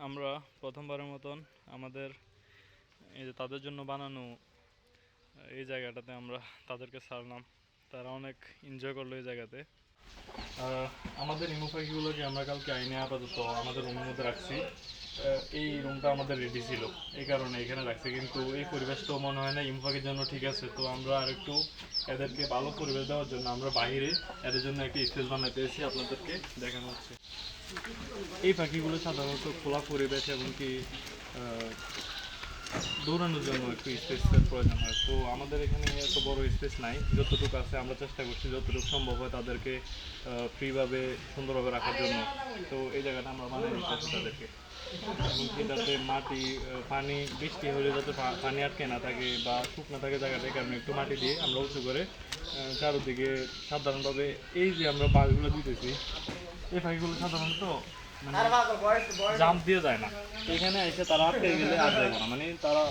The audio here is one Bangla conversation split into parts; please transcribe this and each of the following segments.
আমরা প্রথমবারের মতন আমাদের এই যে তাদের জন্য বানানো এই জায়গাটাতে আমরা তাদেরকে ছাড়লাম। তারা অনেক এনজয় করলো এই জায়গাতে। আমাদের ইমু পাখিগুলোকে আমরা কালকে আইনে আপাতত আমাদের রুমের মধ্যে রাখছি। এই রুমটা আমাদের রেডি ছিল, এই কারণে এখানে রাখছি, কিন্তু এই পরিবেশটাও মনে হয় না ইমু পাখির জন্য ঠিক আছে। তো আমরা আরেকটু এদেরকে ভালো পরিবেশ দেওয়ার জন্য আমরা বাইরে এদের জন্য একটা স্পেস বানাতে এসেছি, আপনাদেরকে দেখানো হচ্ছে। এই পাখিগুলো সাধারণত খোলা পরিবেশ এবং কি দৌড়ানোর জন্য একটু স্পেসের প্রয়োজন হয়। তো আমাদের এখানে এত বড় স্পেস নাই, যতটুকু আছে আমরা চেষ্টা করছি যতটুকু সম্ভব হয় তাদেরকে ফ্রিভাবে সুন্দরভাবে রাখার জন্য। তো এই জায়গাটা আমরা বানিয়ে দিচ্ছি তাদেরকে, এমনকি যাতে মাটি পানি বৃষ্টি হলে যাতে পানি আটকে না থাকে বা শুকনো থাকে জায়গাটা, কারণে একটু মাটি দিয়ে আমরা উঁচু করে চারোদিকে সাধারণভাবে এই যে আমরা বাঁশগুলো দিতেছি, এই পাখিগুলো সাধারণত মানে জাম্প দিয়ে যায় না। এখানে এসে তারা আটকে গেলে আর যাবে না, মানে তারা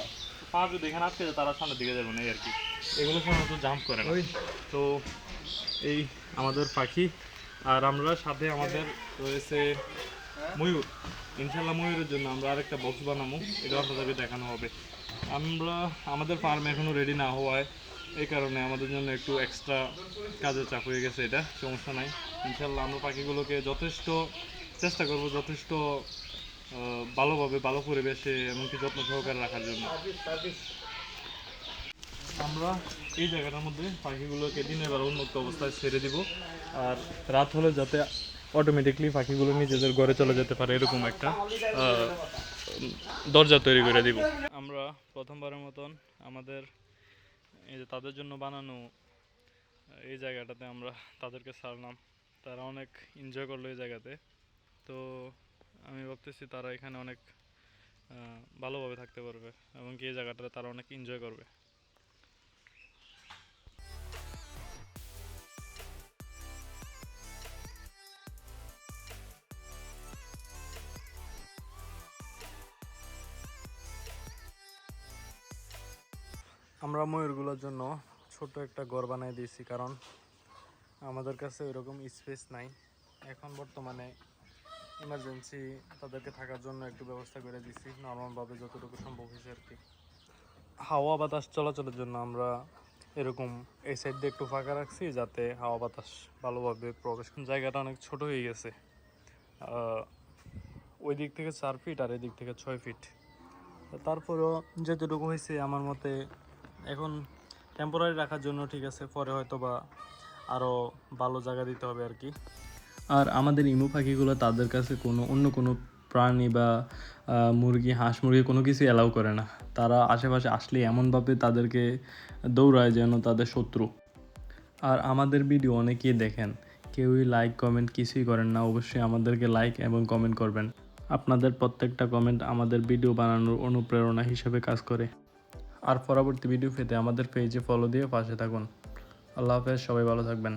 পা যদি এখানে আটকে যায় তারা সামনের দিকে যাবে না, এই আর কি। এগুলো সাধারণত জাম্প করে না। তো এই আমাদের পাখি, আর আমরা সাথে আমাদের রয়েছে ময়ূর। ইনশাল্লাহ ময়ূরের জন্য আমরা আরেকটা বক্স বানাবো, এটা আপনাদেরকে দেখানো হবে। আমরা আমাদের ফার্ম এখনও রেডি না হওয়ায় এই কারণে আমাদের জন্য একটু এক্সট্রা কাজের চাপ হয়ে গেছে, এটা সমস্যা নাই। ইনশাল্লাহ আমরা পাখিগুলোকে যথেষ্ট চেষ্টা করবো, যথেষ্ট ভালোভাবে ভালো পরিবেশে এমনকি যত্ন সহকারে রাখার জন্য। আমরা এই জায়গাটার মধ্যে পাখিগুলোকে দিনের বেলা উন্মুক্ত অবস্থায় ছেড়ে দিব, আর রাত হলে যাতে অটোমেটিকলি পাখিগুলো নিজেদের ঘরে চলে যেতে পারে এরকম একটা দরজা তৈরি করে দিব। আমরা প্রথমবারের মতন আমাদের এই যে তাদের জন্য বানানো এই জায়গাটাতে আমরা তাদেরকে ছাড়লাম। তারা অনেক এনজয় করলো এই জায়গাতে। তো আমি ভাবতেছি তারা এখানে অনেক ভালোভাবে থাকতে পারবে এবং কি এই জায়গাটাতে তারা অনেক এনজয় করবে। আমরা ময়ূরগুলোর জন্য ছোট একটা ঘর বানিয়ে দিয়েছি, কারণ আমাদের কাছে এরকম স্পেস নাই। এখন বর্তমানে ইমার্জেন্সি তাদেরকে থাকার জন্য একটু ব্যবস্থা করে দিয়েছি, নর্মালভাবে যতটুকু সম্ভব হয়েছে আর কি। হাওয়া বাতাস চলাচলের জন্য আমরা এরকম এই সাইড দিয়ে একটু ফাঁকা রাখছি, যাতে হাওয়া বাতাস ভালোভাবে প্রবেশ। জায়গাটা অনেক ছোট হয়ে গেছে, ওই দিক থেকে 4 ফিট আর এই দিক থেকে 6 ফিট। তারপরেও যেতটুকু হয়েছে আমার মতে এখন টেম্পোরারি রাখার জন্য ঠিক আছে, পরে হয়তো বা আরও ভালো জায়গা দিতে হবে আর কি। আর আমাদের ইমু পাখিগুলো তাদের কাছে অন্য কোনো প্রাণী বা মুরগি, হাঁস মুরগি কোনো কিছু অ্যালাউ করে না। তারা আশেপাশে আসলে এমনভাবে তাদেরকে দৌড়ায় যেন তাদের শত্রু। আর আমাদের ভিডিও অনেকেই দেখেন, কেউই লাইক কমেন্ট কিছুই করেন না। অবশ্যই আমাদেরকে লাইক এবং কমেন্ট করবেন। আপনাদের প্রত্যেকটা কমেন্ট আমাদের ভিডিও বানানোর অনুপ্রেরণা হিসেবে কাজ করে। আর পরবর্তী ভিডিও পেতে আমাদের পেজে ফলো দিয়ে পাশে থাকুন। আল্লাহ হাফেজ, সবাই ভালো থাকবেন।